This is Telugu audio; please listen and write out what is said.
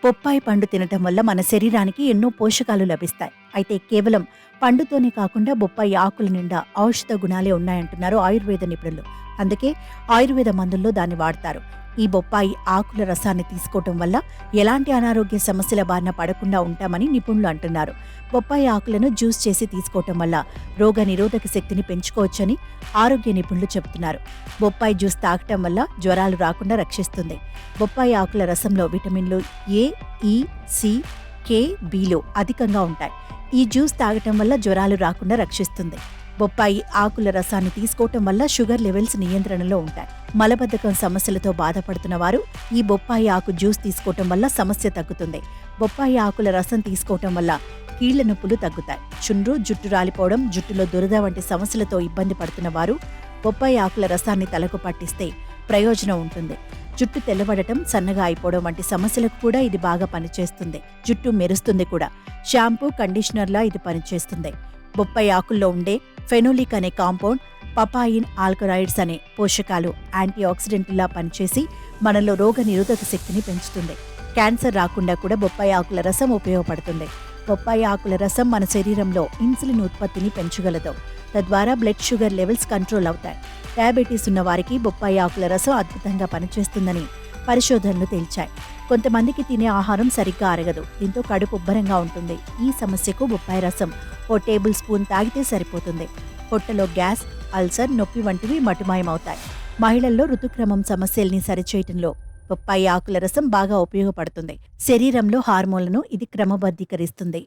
బొప్పాయి పండు తినటం వల్ల మన శరీరానికి ఎన్నో పోషకాలు లభిస్తాయి. అయితే కేవలం పండుతోనే కాకుండా బొప్పాయి ఆకుల నిండా ఔషధ గుణాలే ఉన్నాయంటున్నారు ఆయుర్వేద నిపుణులు. అందుకే ఆయుర్వేద మందుల్లో దాన్ని వాడతారు. ఈ బొప్పాయి ఆకుల రసాన్ని తీసుకోవటం వల్ల ఎలాంటి అనారోగ్య సమస్యల బారిన పడకుండా ఉంటామని నిపుణులు అంటున్నారు. బొప్పాయి ఆకులను జ్యూస్ చేసి తీసుకోవటం వల్ల రోగ నిరోధక శక్తిని పెంచుకోవచ్చని ఆరోగ్య నిపుణులు చెబుతున్నారు. బొప్పాయి జ్యూస్ తాగటం వల్ల జ్వరాలు రాకుండా రక్షిస్తుంది. బొప్పాయి ఆకుల రసంలో విటమిన్లు ఏ, ఈ, సి, కే, బిలు అధికంగా ఉంటాయి. ఈ జ్యూస్ తాగటం వల్ల జ్వరాలు రాకుండా రక్షిస్తుంది. బొప్పాయి ఆకుల రసాన్ని తీసుకోవటం వల్ల షుగర్ లెవెల్స్ నియంత్రణలో ఉంటాయి. మలబద్ధకం సమస్యలతో బాధపడుతున్న వారు ఈ బొప్పాయి ఆకు జ్యూస్ తీసుకోవటం వల్ల సమస్య తగ్గుతుంది. బొప్పాయి ఆకుల రసం తీసుకోవటం వల్ల కీళ్ల నొప్పులు తగ్గుతాయి. చుండ్రు, జుట్టు రాలిపోవడం, జుట్టులో దురద వంటి సమస్యలతో ఇబ్బంది పడుతున్న వారు బొప్పాయి ఆకుల రసాన్ని తలకు పట్టిస్తే ప్రయోజనం ఉంటుంది. జుట్టు తెల్లబడటం, సన్నగా అయిపోవడం వంటి సమస్యలకు కూడా ఇది బాగా పనిచేస్తుంది. జుట్టు మెరుస్తుంది కూడా. షాంపూ, కండిషనర్లా ఇది పనిచేస్తుంది. బొప్పాయి ఆకుల్లో ఉండే ఫెనోలిక్ అనే కాంపౌండ్ పపాయిన్ ఆల్కలాయిడ్స్ అనే పోషకాలు యాంటీ ఆక్సిడెంట్లా పనిచేసి మనలో రోగ నిరోధక శక్తిని పెంచుతుంది. క్యాన్సర్ రాకుండా కూడా బొప్పాయి ఆకుల రసం ఉపయోగపడుతుంది. బొప్పాయి ఆకుల రసం మన శరీరంలో ఇన్సులిన్ ఉత్పత్తిని పెంచగలదు. తద్వారా బ్లడ్ షుగర్ లెవెల్స్ కంట్రోల్ అవుతాయి. డయాబెటీస్ ఉన్న వారికి బొప్పాయి ఆకుల రసం అద్భుతంగా పనిచేస్తుందని పరిశోధనలు తేల్చాయి. కొంతమందికి తినే ఆహారం సరిగ్గా అరగదు. దీంతో కడుపు ఉబ్బరంగా ఉంటుంది. ఈ సమస్యకు బొప్పాయి రసం ఓ టేబుల్ స్పూన్ తాగితే సరిపోతుంది. పొట్టలో గ్యాస్, అల్సర్, నొప్పి వంటివి మటుమాయమవుతాయి. మహిళల్లో ఋతుక్రమం సమస్యల్ని సరిచేయటంలో బొప్పాయి ఆకుల రసం బాగా ఉపయోగపడుతుంది. శరీరంలో హార్మోన్లను ఇది క్రమబద్ధీకరిస్తుంది.